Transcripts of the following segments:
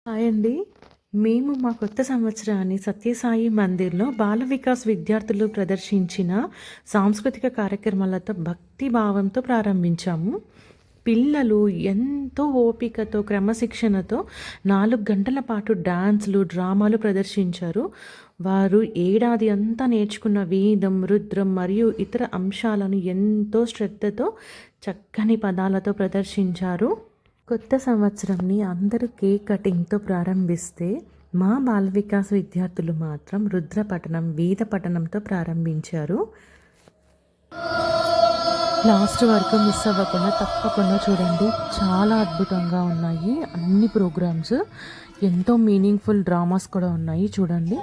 Hi అండి. మేము మా కొత్త సంవత్సరాన్ని సత్యసాయి మందిర్‌లో బాల వికాస్ విద్యార్థులు ప్రదర్శించిన సాంస్కృతిక కార్యక్రమాలతో భక్తి భావంతో ప్రారంభించాము. పిల్లలు ఎంతో ఓపికతో, క్రమశిక్షణతో 4 గంటల పాటు డాన్స్‌లు, డ్రామాలు ప్రదర్శించారు. వారు ఏడాది అంతా నేర్చుకున్న వేదం, రుద్రం మరియు ఇతర అంశాలను ఎంతో శ్రద్ధతో, చక్కని పదాలతో ప్రదర్శించారు. కొత్త సంవత్సరంని అందరూ కేక్ కటింగ్‌తో ప్రారంభిస్తే, మా బాల వికాస్ విద్యార్థులు మాత్రం రుద్ర పఠనం, వేద పఠనంతో ప్రారంభించారు. లాస్ట్ వరకు మిస్ అవ్వకుండా తప్పకుండా చూడండి. చాలా అద్భుతంగా ఉన్నాయి అన్ని ప్రోగ్రామ్స్. ఎంతో మీనింగ్‌ఫుల్ డ్రామాస్ కూడా ఉన్నాయి చూడండి.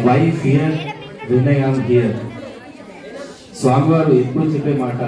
Why fear when I am here. స్వామివారు ఎప్పుడు చెప్పే మాట,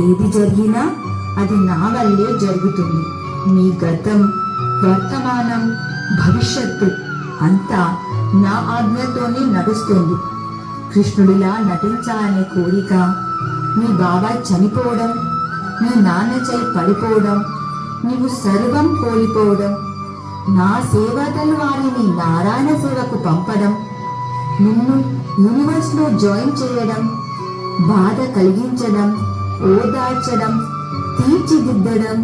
ఏది జరిగినా అది నా వల్లే జరుగుతుంది. మీ గతం, వర్తమానం, భవిష్యత్తు అంతా నా ఆజ్ఞతోనే నడుస్తుంది. కృష్ణుడిలా నటించాలనే కోరిక, మీ బాబాయ్ చనిపోవడం, మీ నాన్న చేయి పడిపోవడం, నీవు సర్వం కోల్పోవడం, నా సేవకులు వారిని నారాయణ సేవకు పంపడం, నిన్ను యూనివర్స్ లో జాయిన్ చేయడం, బాధ కలిగించడం, ఓదార్చడం, తీర్చిదిద్దడం,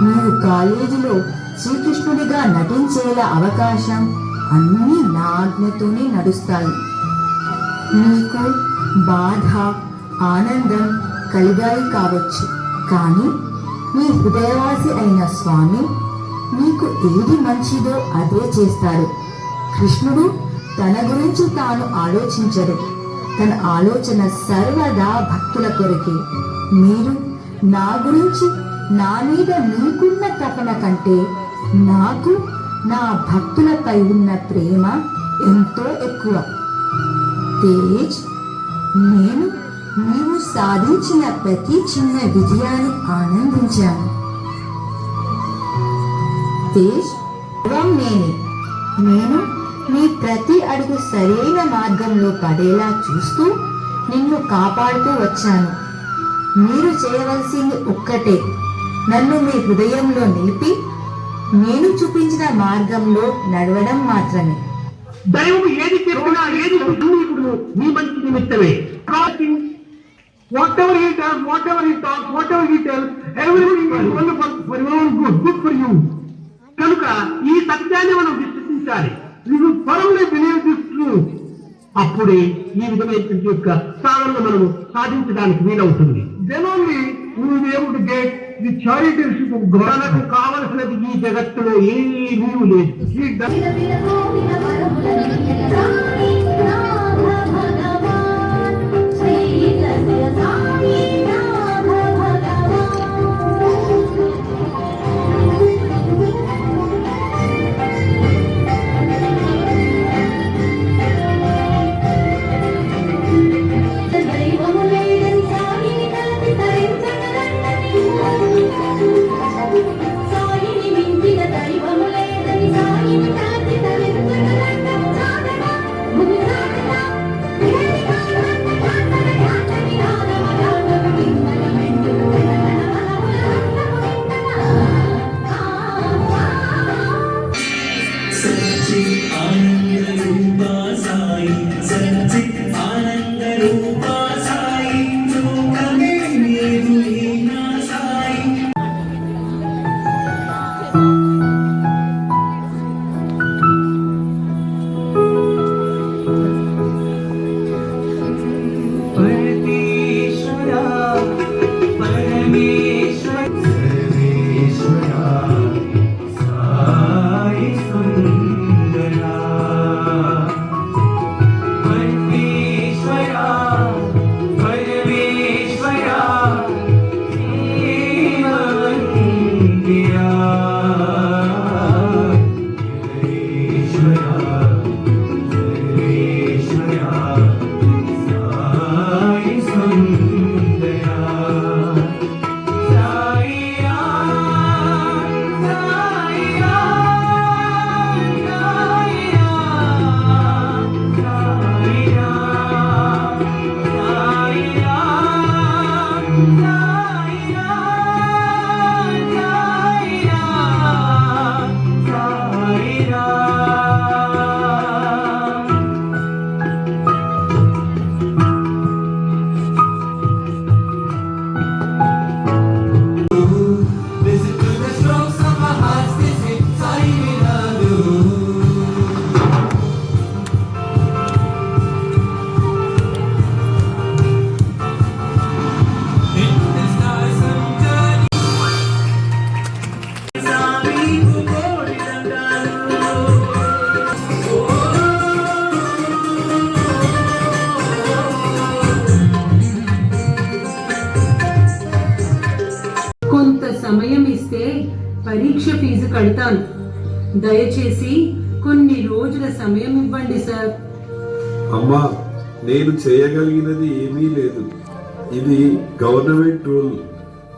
నీవు కాలేజీలో శ్రీకృష్ణుడిగా నటించేలా అవకాశం అన్నీ నా ఆజ్ఞతోనే నడుస్తాయి. నీకు బాధ, ఆనందం కలిగాయి కావచ్చు, కానీ మీ హృదయవాసి అయిన స్వామి నీకు ఏది మంచిదో అదే చేస్తారు. కృష్ణుడు తన గురించి తాను ఆలోచించడు. తన ఆలోచన సర్వదా భక్తుల కొరకే. మీరు నా గురించి, నా మీద మీకున్న తపన కంటే నాకు నా భక్తులపై ఉన్న ప్రేమ ఎంతో ఎక్కువ. తేజ్, నేను నీవు సాధించిన ప్రతి చిన్న విజయాన్ని ఆనందించాను. తేజ్, నేను నీ ప్రతి అడుగు సరైన మార్గంలో పడేలా చూస్తూ నిన్ను కాపాడుతూ వచ్చాను. మీరు చేయవలసింది ఒక్కటే, నన్ను మీ హృదయంలో నిలిపి నేను చూపించిన మార్గంలో నడవడం మాత్రమే. దైవం ఏది చెప్పినా, ఏది సున్నికుడు నీ మంచి నిమిత్తమే. Whatever he does, whatever he talks, whatever he tells, everything is wonderful for your own good for you. కనుక ఈ సత్యాన్ని మనం విశ్వసించాలి. We will firmly believe this truth. అప్పుడే ఈ విధమైనటువంటి యొక్క స్థానంలో మనము సాధించడానికి వీలవుతుంది. Then only we will be able to get the charityship of God. మనకు కావలసినది ఈ జగత్తులో ఏమీ లేదు. పరీక్ష ఫీజు కడతాను. దయచేసి కొన్ని రోజుల సమయం ఇవ్వండి సార్. అమ్మా, నేను చేయగలిగినది ఏమీ లేదు. ఇది గవర్నమెంట్ రూల్.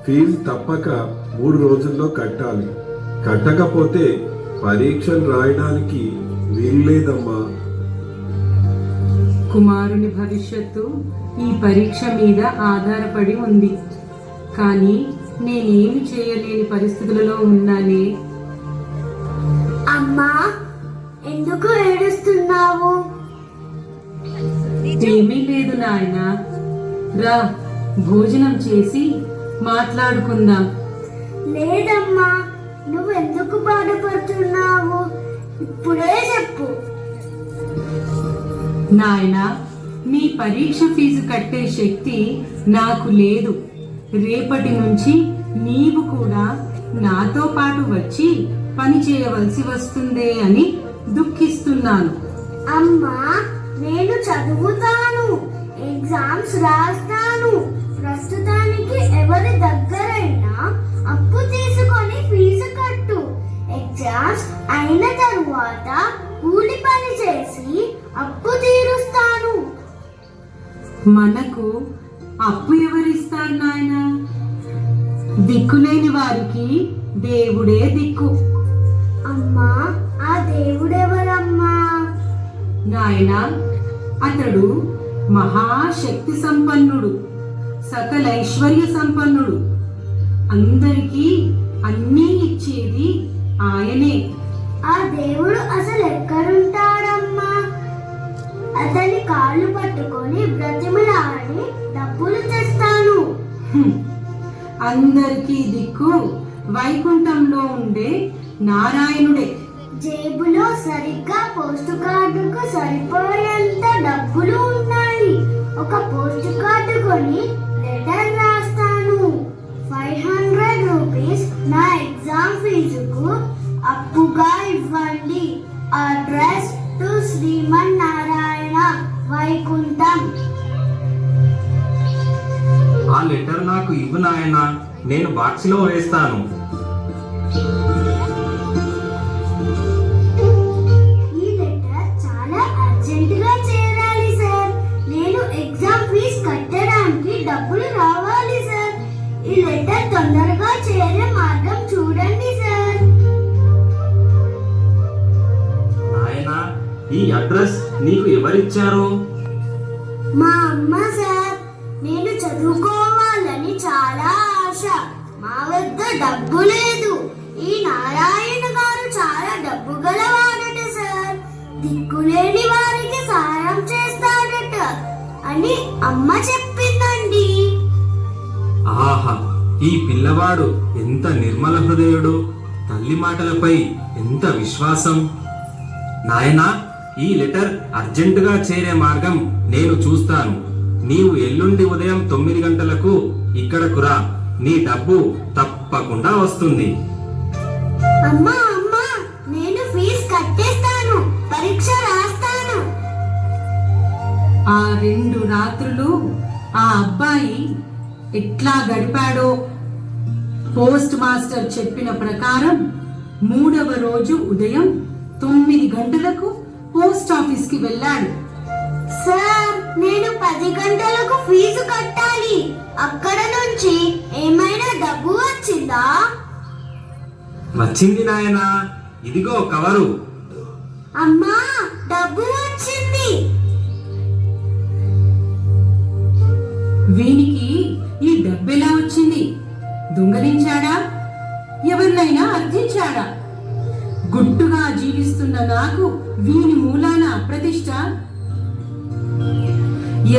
ఫీజు తప్పక 3 రోజుల్లో కట్టాలి. కట్టకపోతే పరీక్షలు రాయడానికి వీల్లేదమ్మా. కుమారుని భవిష్యత్తు ఈ పరీక్ష మీద ఆధారపడి ఉంది. కానీ నేనేమి చేయలేని పరిస్థితులలో ఉన్నానే. అమ్మా, ఎందుకు ఏడుస్తున్నావు? ఏమీ లేదు నాయన, రా భోజనం చేసి మాట్లాడుకుందాం. లేదమ్మా, నువ్వు ఎందుకు బాధపడుతున్నావు? ఇప్పుడే చెప్పు. నాయనా, మీ పరీక్ష ఫీజు కట్టే శక్తి నాకు లేదు. రేపటి నుంచి నీవు కూడా నాతో పాటు వచ్చి పని చేయవలసి వస్తుందే అని దుఃఖిస్తున్నాను. అమ్మా, నేను చదువుతాను, ఎగ్జామ్స్ రాస్తాను. ప్రస్తుతానికి ఎవరి దగ్గరైనా అప్పు తీసుకొని ఫీజు కట్టు. ఎగ్జామ్స్ అయిన తరువాత కూలి పని చేసి అప్పు తీరుస్తాను. మనకు అప్పు ఎవరిస్తారు నాయనా? దిక్కులేని వారికి దేవుడే దిక్కు. అమ్మా, ఆ దేవుడెవరమ్మా? నాయనా, అతడు మహాశక్తి సంపన్నుడు, సకల ఐశ్వర్య సంపన్నుడు. అందరికీ అన్నీ ఇచ్చేది ఆయనే. ఆ దేవుడు అసలు ఎక్కడుంటాడమ్మా? అతని కాళ్ళు పట్టుకొని బ్రతిమలాడి డబ్బులు తెస్తాను. అందరికీ దిక్కు వైకుంఠంలో ఉండే నారాయణుడే. జేబులో సరిగ్గా పోస్ట్ కార్డుకు సరిపోయేంత డబ్బులు ఉన్నాయి. ఒక పోస్ట్ కార్డు కొని లెటర్ రాస్తాను. 500 రూపీస్ నా ఎగ్జామ్ ఫీజుకు అప్పుగా ఇవ్వండి. Address to Shriman Narayana, Vaikuntham. ఆ లెటర్ నాకు ఇవ్వు నాయనా, నేను బాక్స్లో వేస్తాను. ఈ లెటర్ చాలా అర్జెంటుగా చేరాలి సార్. నేను ఎగ్జామ్ ఫీజు కట్టడానికి డబ్బులు రావాలి సార్. ఈ లెటర్ తొందరగా చేరే మార్గం చూడండి సార్. నాయనా, ఈ అడ్రస్ నీకు ఎవరిచ్చారు? మా అమ్మ సార్. నేను చదువుకోవాలని చాలా ఆశ. మా వద్ద డబ్బు లేదు. ఈ నారాయణ గారు చాలా డబ్బు గలవాడట సార్. దిక్కులేని వారికి సాయం చేస్తాడట అని అమ్మ చెప్పిందండి. ఆహా, ఈ పిల్లవాడు ఎంత నిర్మల హృదయుడు. తల్లి మాటలపై ఎంత విశ్వాసం. నాయనా, ఈ లెటర్ అర్జెంటుగా చేరే మార్గం నేను చూస్తాను. నీవు ఎల్లుండి ఉదయం 9 గంటలకు ఇక్కడకు రా. నీ డబ్బు తప్పకుండా వస్తుంది. అమ్మా అమ్మా, నేను ఫీజు కట్టేస్తాను, పరీక్ష రాస్తాను. ఆ 2 రాత్రులు ఆ అబ్బాయి ఎట్లా గడిపాడో. పోస్ట్ మాస్టర్ చెప్పిన ప్రకారం 3వ రోజు ఉదయం 9 గంటలకు పోస్ట్ ఆఫీస్ కి వెళ్ళాడు. సార్, నేను 10 గంటలకు ఫీజు కట్టాలి. అక్కడ నుంచి ఏమైనా డబ్బు వచ్చిందా? వచ్చింది నాయనా, ఇదిగో కవరు. అమ్మా, డబ్బు వచ్చింది. వీనికి ఈ డబ్బెలా వచ్చింది? దొంగలించాడా? ఎవరినైనా అర్థించాడా? గుట్టుగా జీవిస్తున్న నాకు వీని మూలాన అప్రతిష్ట.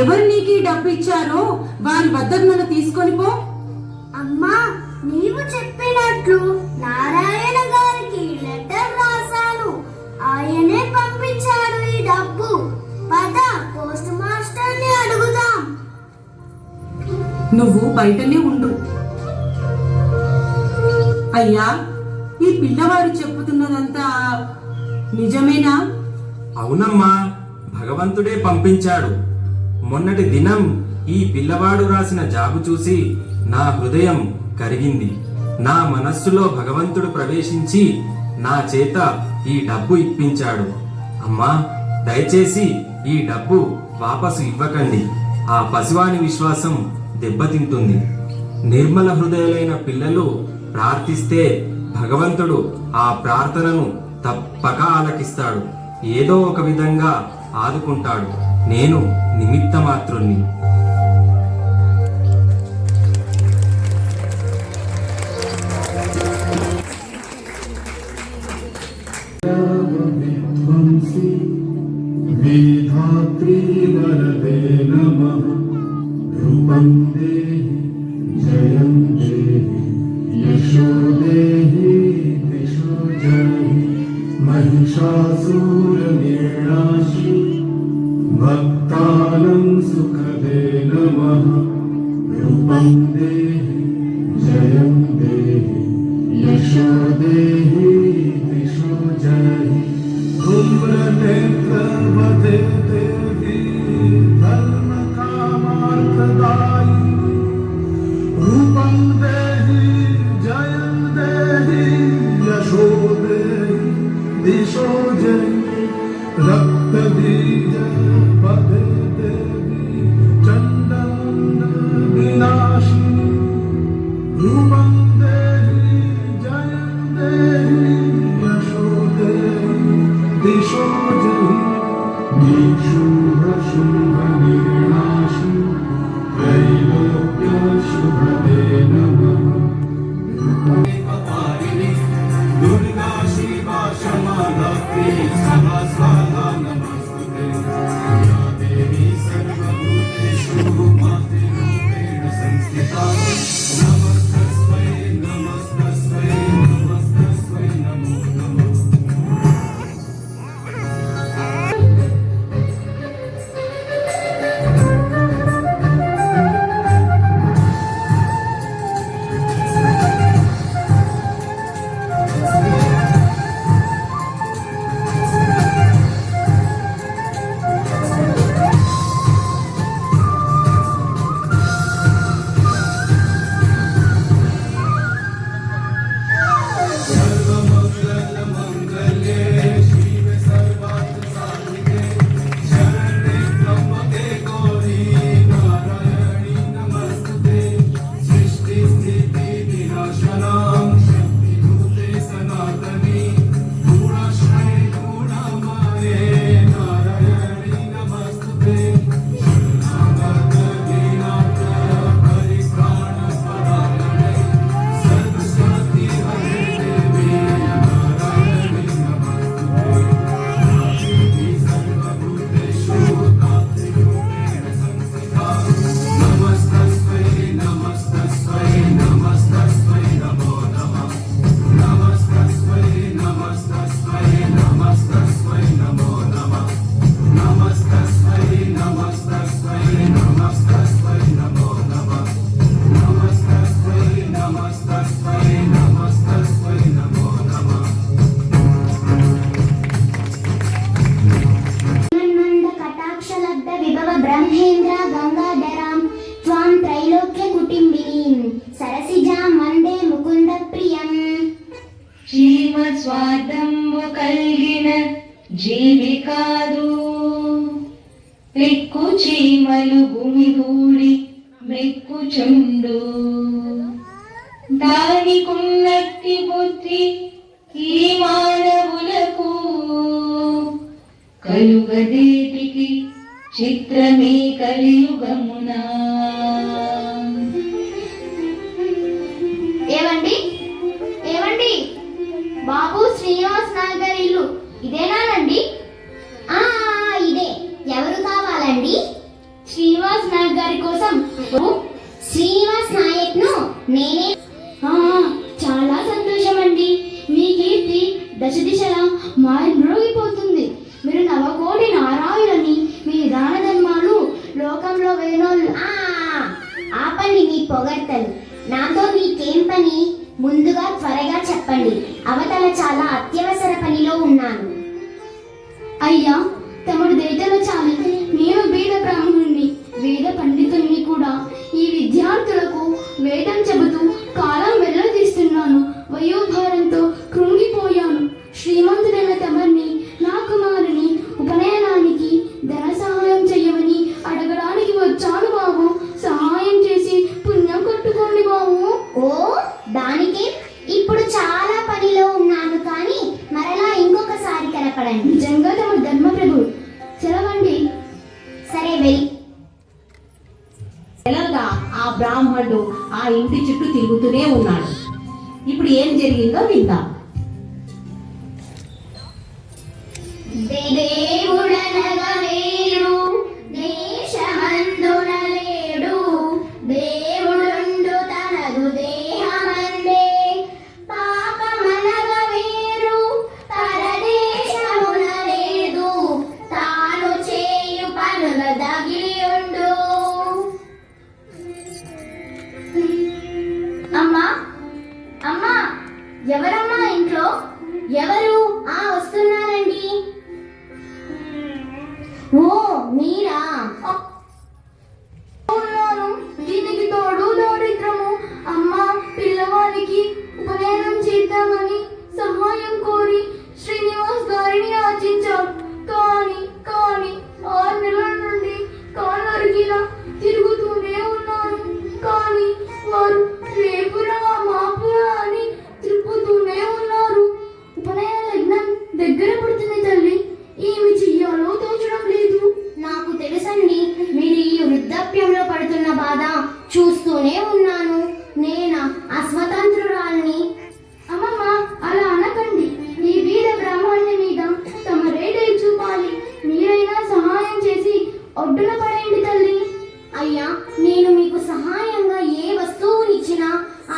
ఎవరు నీకు ఈ డబ్బు ఇచ్చారో వారి వద్దకు నన్ను తీసుకొని పో. అమ్మా, నీవు చెప్పినట్లు నారాయణ గారికి లెటర్ రాశాను. ఆయనే పంపించాడు ఈ డబ్బు. పద, పోస్ట్ మాస్టర్ ని అడుగుదాం. నువ్వు బయటనే ఉండు. అయ్యా, ఈ పిల్లవాడు చెప్పుతున్నదంతా నిజమేనా? అవునమ్మా, భగవంతుడే పంపించాడు. మొన్నటి దినం ఈ పిల్లవాడు రాసిన జాబు చూసి నా హృదయం కరిగింది. నా మనస్సులో భగవంతుడు ప్రవేశించి నా చేత ఈ డబ్బు ఇప్పించాడు. అమ్మా, దయచేసి ఈ డబ్బు వాపసు ఇవ్వకండి. ఆ పసివాని విశ్వాసం దెబ్బతింటుంది. నిర్మల హృదయులైన పిల్లలు ప్రార్థిస్తే భగవంతుడు ఆ ప్రార్థనను తప్పక ఆలకిస్తాడు. ఏదో ఒక విధంగా ఆదుకుంటాడు. నేను నిమిత్త మాత్రుణ్ణి. वेधात्री वरदे नमः रूपं देहि जयं देहि यशो देहि दिशो जहि महिषासुरनिर्नाशि भक्तानां सुखदे नमः रूपं देहि जयं देहि यशो देहि दिशो जहि धूम्रनेत्रवदे देवी धर्मकामार्थदायि रूपं देहि जयं देहि यशो देहि दिशो जहि रक्तबीज पदे देवी चण्डमुण्ड विनाशिनी रूपं देहि जयं देहि यशो देहि दिशो जहि निशुभ शुभ निर्नाशि त्रैलोक्य शुभदे नमः दुर्गा शिवा क्षमा धात्री सदा स्वाहा नमस्तुते या देवी सर्वभूतेषु मातृरूपेण संस्थिता नमस्तस्मै नमस्तस्मै नमस्तस्मै नमो नमः ब्रह्मेन्द्र गंगाधरां त्वां त्रैलोक्य कुटिम्बिनीं सरसिजां वन्दे मुकुन्द प्रियम् జీవస్వార్థంబు కలిగిన జీవి కాదు, పెక్కు చీమలు గుమిగూడి మెక్కుచుండు. దానికున్నట్టి బుద్ధి ఈ మానవులకు కలుగదేటికి చిత్రమే కలియుగమునా. ఏవండి ఏవండి, బాబు శ్రీనివాస్ నాయక్ గారి ఇల్లు ఇదేనానండి? ఇదే. ఎవరు కావాలండి? శ్రీనివాస్ నాయక్ గారి కోసం. శ్రీనివాస్ నాయక్ ను నేనే. చాలా సంతోషం అండి. మీ కీర్తి దశ దిశలా మ్రోగిపోతుంది. మీరు నవకోటి నారాయణని, మీ దాన ధర్మాలు లోకంలో వేణోళ్ళు. ఆపండి మీ పొగడ్తలు. నాతో మీకేం పని? ముందుగా త్వరగా చెప్పండి. అవతల చాలా అత్యవసర పనిలో ఉన్నాను. అయ్యా, తమడు దేతలు చాలి. నేను వేద బ్రాహ్మణుణ్ణి, వేద పండితుణ్ణి కూడా. ఈ విద్యార్థులకు వేదం చెబుతూ కాలం వెళ్ళదీస్తున్నాను. బ్రాహ్మణుడు ఆ ఇంటి చుట్టూ తిరుగుతూనే ఉన్నాడు. ఇప్పుడు ఏం జరిగిందో విందాం. దేవుడనగా వేరు దేశమందున లేడు, దేవుడుండు తనదు దేహమందే. పాపమనగా వేరు పరదేశమున లేదు, తాను చేయు పనుల దగిలి ఉండు. అమ్మా అమ్మా, ఎవరమ్మా ఇంట్లో? ఎవరు? వస్తున్నానండి. ఓ మీరా? ఉన్నాను. దీనికి తోడు దారిద్రము. అమ్మా, పిల్లవాడికి ఉపనయనం చేద్దామని సహాయం కోరి శ్రీనివాస్ గారిని యాచించాం. కానీ 6 నెలల నుండి కాలు అరిగిలా తిరుగుతూనే ఉన్నాను. కానీ వారు రేపురా మాపురా అని తిప్పుతూనే ఉన్నారు. ఉపనయన లగ్నం దగ్గర పడుతుంది తల్లి. ఏమి చెయ్యాలో తోచడం లేదు. నాకు తెలుసండి, మీరు ఈ వృద్ధాప్యంలో పడుతున్న బాధ చూస్తూనే ఉన్నాను. నేనా అస్వతంత్రురాల్ని? అమ్మమ్మ, అలా అనకండి. ఈ వీర బ్రాహ్మణ్య మీద తమరే దయ చూపాలి. మీరైనా సహాయం చేసి ఒడ్డున పడండి తల్లి. అయ్యా, నేను మీకు సహాయంగా ఏ వస్తువునిచ్చినా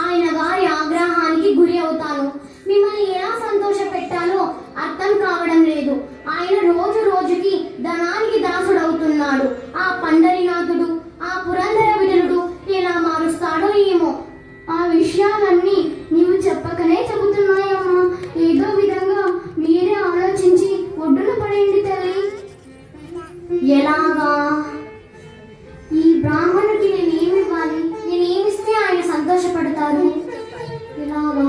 ఆయన గారి ఆగ్రహానికి గురి అవుతాను. మిమ్మల్ని ఎలా సంతోష పెట్టాలో అర్థం కావడం లేదు. ఆయన రోజు రోజుకి ధనానికి దాసుడవుతున్నాడు. ఆ పండరినాథుడు, ఆ పురంధర విఠలుడు ఎలా మారుస్తాడో ఏమో. ఆ విషయాలన్నీ నీవు చెప్పకనే చెబుతున్నాయమ్మా. ఏదో విధంగా మీరే ఆలోచించి ఒడ్డున పడండి తల్లి. ఎలాగా? ఈ బ్రాహ్మణుడికి నేనేమివ్వాలి? నేనేమిస్తే ఆయన సంతోషపడతారు? ఎలాగా?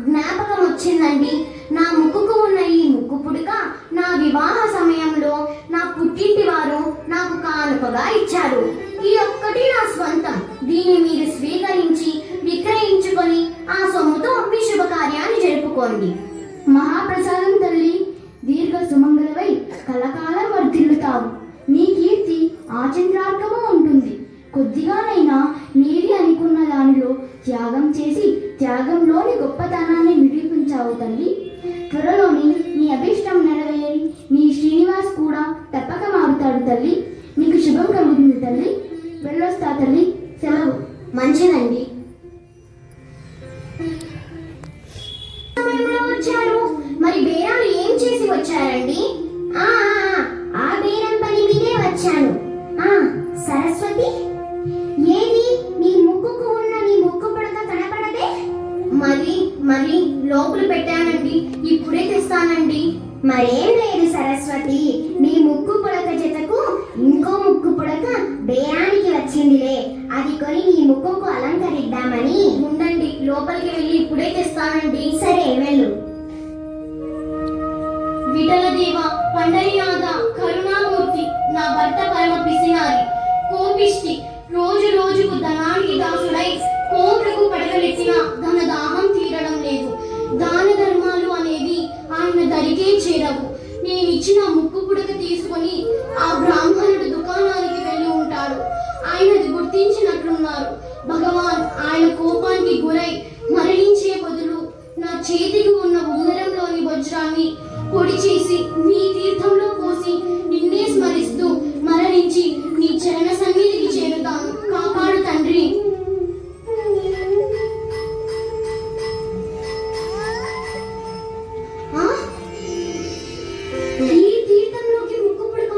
జ్ఞాపకం వచ్చిందండి. నా ముక్కుకు ఉన్న ఈ ముక్కు పుడక నా వివాహ సమయంలో నా పుట్టింటి వారు నాకు కానుకగా ఇచ్చారు. ఈ ఒక్కటి నా స్వంతం. దీన్ని మీరు స్వీకరించి విక్రయించుకొని ఆ సొమ్ముతో మీ శుభకార్యాన్ని జరుపుకోండి. మహాప్రసాదం తల్లి. దీర్ఘ సుమంగళవై కలకాలం వర్ధిల్లుతావు. నీ కీర్తి ఆచంద్రార్కము ఉంటుంది. కొద్దిగానైనా నీది అనుకున్న దానిలో త్యాగం చేసి త్యాగంలోని గొప్పతనాన్ని నిరూపించావు తల్లి. త్వరలోని నీ అభిష్టం నెరవేరి నీ శ్రీనివాస్ కూడా తప్పక మారుతాడు తల్లి. నీకు శుభం కలుగుతుంది తల్లి. వెళ్ళొస్తా తల్లి. సెలవు. మంచిదండి. వచ్చారు. మరి బేరాలు ఏం చేసి వచ్చారండి? ఆ బేరం పని మీదే వచ్చాను. సరస్వతి, ఏది నీ ముక్కుకు ఉన్న నీ ముక్కు పుడక కనపడదే? మరి లోపల పెట్టానండి. ఇప్పుడే తెస్తానండి. మరేం లేదు సరస్వతి, నీ ముక్కు పుడక జతకు ఇంకో ముక్కు పుడక బేరానికి వచ్చిందిలే. అది కొని నీ ముక్కుకు అలంకరిద్దామని. ఉండండి, లోపలికి వెళ్ళి ఇప్పుడే తెస్తానండి. సరే, వెళ్ళు. విఠలదేవ, పండరినాథ, కరుణామూర్తి, నా భర్త పరమ పిసినారి, కోపిష్టి, రోజు రోజుకు ధనానికి దాసుడై కోట్లకు పడగలెత్తిన ధన దాహం తీరడం లేదు. దాన ధర్మాలు అనేది ఆయన దరికే చేరవు. నేనిచ్చిన ముక్కు పుడక తీసుకొని ఆ బ్రాహ్మణుడు దుకాణానికి వెళ్ళి ఉంటాడు. ఆయనది గుర్తించినట్లున్నారు. భగవాన్ ఆయన కోపానికి గురై మరణించే బదులు నా చేతికి ఉన్న ఉంగరంలోని వజ్రాన్ని పొడి చేసి నీ తీర్థంలో పోసి నిన్నే స్మరిస్తూ మరణించి నీ చరణ సన్నిధికి చేరుతాను. కాపాడు తండ్రి. ఈ తీర్థంలోకి ముక్కు పుడక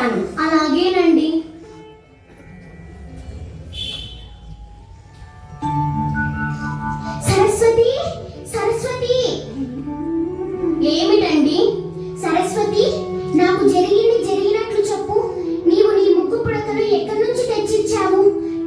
చేస్తాను. అలాగేనండి. సరస్వతి, సరస్వతి. ఏమిటండి? సరస్వతి, నాకు జరిగినట్లు చెప్పు. నీవు నీ ముక్కు పుడకలు ఎక్కడి నుంచి తెచ్చిచ్చావు?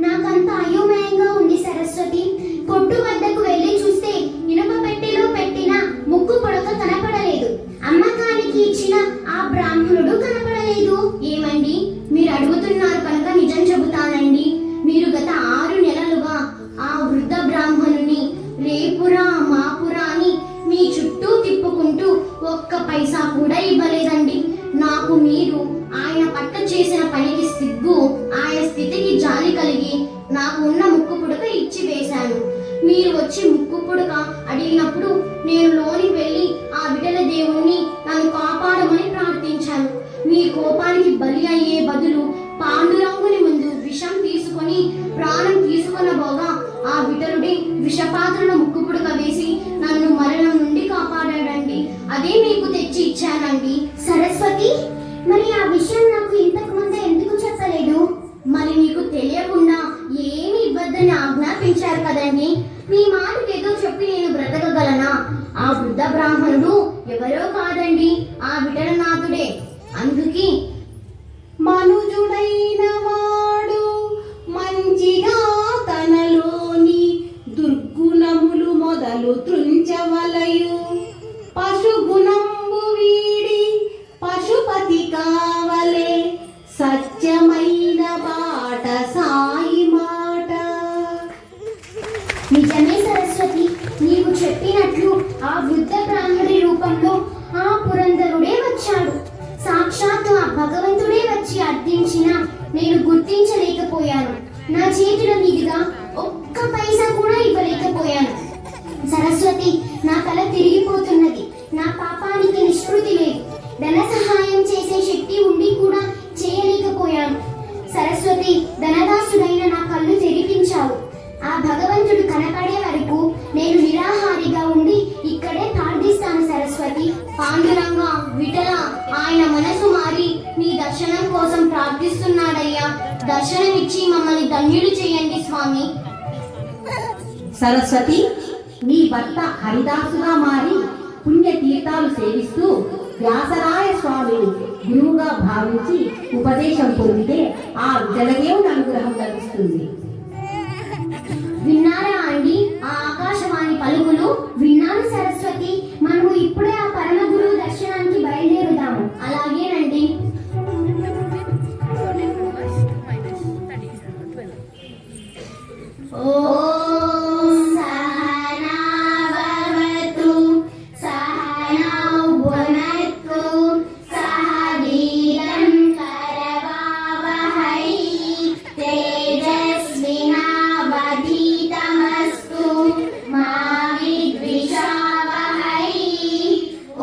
నాకంత అయోమయంగా ఉంది సరస్వతి. కొట్టు వద్దకు వెళ్ళి చూస్తే ఇనుప పెట్టెలో పెట్టిన ముక్కు పుడక కనపడలేదు. అమ్మకానికి ఇచ్చిన ఆ బ్రాహ్మణుడు కనపడలేదు. ఏమండి, మీరు అడుగుతున్నారు కనుక నిజం చెబుతానండి. మీరు గత 6 నెలలుగా ఆ వృద్ధ బ్రాహ్మణుని రేపురా మాపురా అని మీ చుట్టూ తిప్పుకుంటూ ఒక్క పైసా కూడా ఇవ్వలేదండి. నాకు మీరు ఆయన పట్ల చేసిన పనికి సిగ్గు, ఆయన స్థితికి జాలి కలిగి నాకు ఉన్న ముక్కు పుడక ఇచ్చి వేశాను. మీరు వచ్చి ముక్కు పుడక అడిగినప్పుడు నేను లోనికి వెళ్ళి ఆ విఠల దేవుణ్ణి నన్ను కాపాడమని ప్రార్థించాను. మీ కోపానికి బలి అయ్యే బదులు పాండురంగుని ముందు విషం తీసుకొని ప్రాణం తీసుకొనబోగా ఆ విఠలుడి విషపాత్రను ముక్కు పుడక వేసి నన్ను మరణం నుండి కాపాడాడండి. అదే మీకు తెచ్చి ఇచ్చానండి. సరస్వతి, మరి ఆ విషయం నాకు ఇంతకు ముందే ఎందుకు చెప్పలేదు? మరి మీకు తెలియకుండా ఏమి ఇవ్వద్దని ఆజ్ఞాపించారు కదండి. మీ మాటకు ఏదో చెప్పి నేను బ్రతకగలనా? ఆ వృద్ధ బ్రాహ్మణుడు ఎవరో కాదండి, ఆ విఠలనాథుడే. అందుకే మనుజుడైన వాడు మంచిగా తనలోని దుర్గుణములు మొదలు త్రుంచవలయు. పశుగుణంబు వీడి పశుపతి కావలే. సత్యమైన బాట సాయి మాట. నిజమే సరస్వతి, నీవు చెప్పినట్లు ఆ వృద్ధ బ్రాహ్మణి రూపంలో ఆ పురంధరుడే వచ్చాడు. సాక్షాత్తు ఆ భగవంతుడే వచ్చి అర్థించినా నేను గుర్తించలేకపోయాను. నా చేతుల మీదుగా ఒక్క పైసా కూడా ఇవ్వలేకపోయాను. సరస్వతి, నా తల తిరిగిపోతున్నది. నా పాపానికి నిష్కృతి లేదు. ధన సహాయం చేసే శక్తి ఉండి కూడా చేయలేకపోయాను. సరస్వతి, ధనదాసుడైన నా కళ్ళు తెరిపించావు. ఆ భగవంతుడు కనపడే వరకు నేను నిరాహారిగా ఉండి ఇక్కడే ప్రార్థిస్తాను సరస్వతి. పాండురంగా, విఠల, ఆయన మనసు మారి నీ దర్శనం కోసం ప్రార్థిస్తున్నాడయ్యా. దర్శనమిచ్చి మమ్మల్ని ధన్యులు చేయండి స్వామి. సరస్వతి, నీ భర్త హరిదాసుగా మారి పుణ్యతీర్థాలు సేవిస్తూ వ్యాసరాయ స్వామిని గురువుగా భావించి ఉపదేశం పొందితే ఆ జలదేవుని అనుగ్రహం లభిస్తుంది. విన్నారా అండి ఆ ఆకాశవాణి పలుకులు? విన్నాను సరస్వతి. మనము ఇప్పుడే ఆ పరమ గురువు దర్శనానికి బయలుదేరుదాము. అలాగేనండి. ఓం సహనా భవతు సహనౌ భునక్తు సహ వీర్యం కరవావహై తేజస్వినావధీతమస్తు మా విద్విషావహై.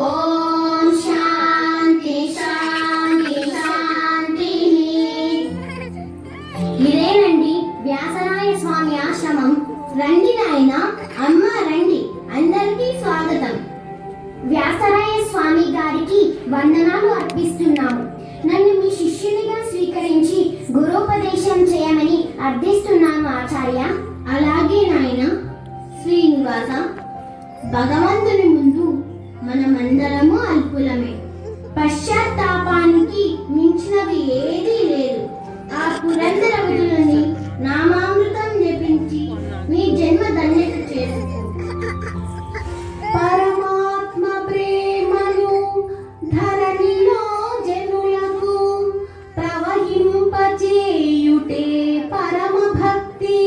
ఓం శాంతి శాంతి శాంతి. ఇదేనండి వ్యాసరాయ స్వామి ఆశ్రమం. రండి నాయన, అమ్మ రండి, అందరికీ స్వాగతం. వ్యాసరాయ స్వామి గారికి వందనాలు అర్పిస్తున్నాము. నన్ను మీ శిష్యునిగా స్వీకరించి గురోపదేశం చేయమని అర్థిస్తున్నాను ఆచార్య. అలాగే నాయన. శ్రీనివాస, భగవంతుని ముందు మనమందరము అల్పులమే. పశ్చాత్తాపానికి మించినది ఏదీ లేదు. ఆ పురంధర విధులని నామామృతం జపించి నీ జన్మ ధన్యత చేసుకో. పరమాత్మ ప్రేమను ధరణిలో జనులకు ప్రవహింపచేయుటే పరమ భక్తి.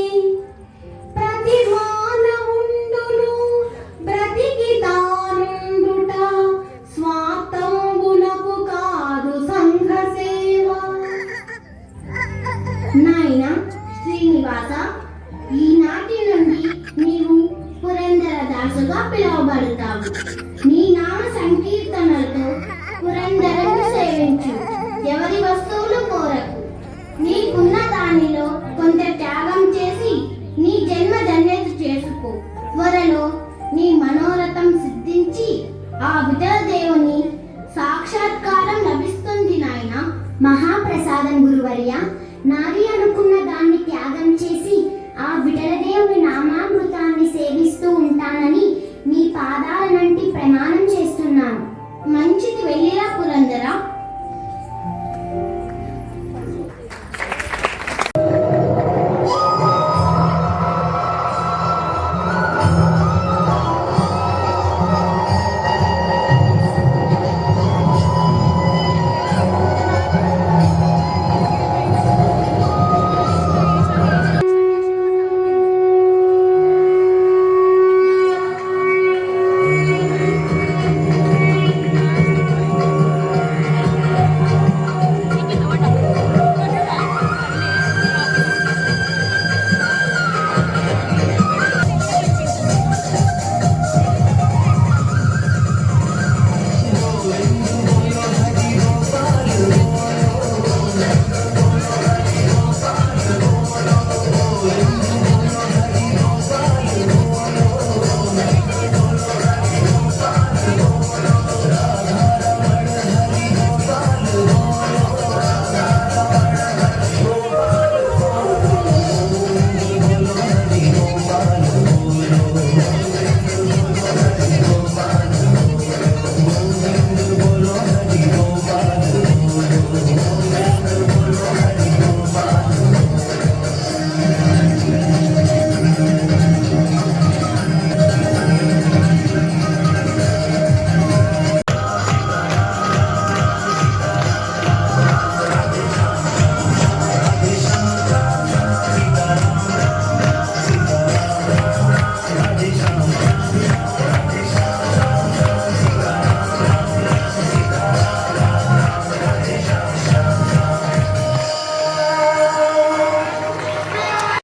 ప్రతి మానవుండును బ్రతికి తానుండుట స్వార్థంబులకు కాదు సంఘ సేవ. నాయన శ్రీనివాస, ఈనాటి నుండి నీవు పురంధర దాసుగా పిలువబడతావు. నీ నామ సంకీర్తనలతో పురంధరను సేవించు. ఎవరి వస్తువులు కోరకు. నీకున్న దానిలో కొంత త్యాగం చేసి నీ జన్మ ధన్యత చేసుకో. త్వరలో నీ మనోరథం సిద్ధించి ఆ విఠల దేవుని సాక్షాత్కారం లభిస్తుంది నాయన. మహాప్రసాదం గురువర్య. నాది అనుకున్న దాన్ని త్యాగం చేసి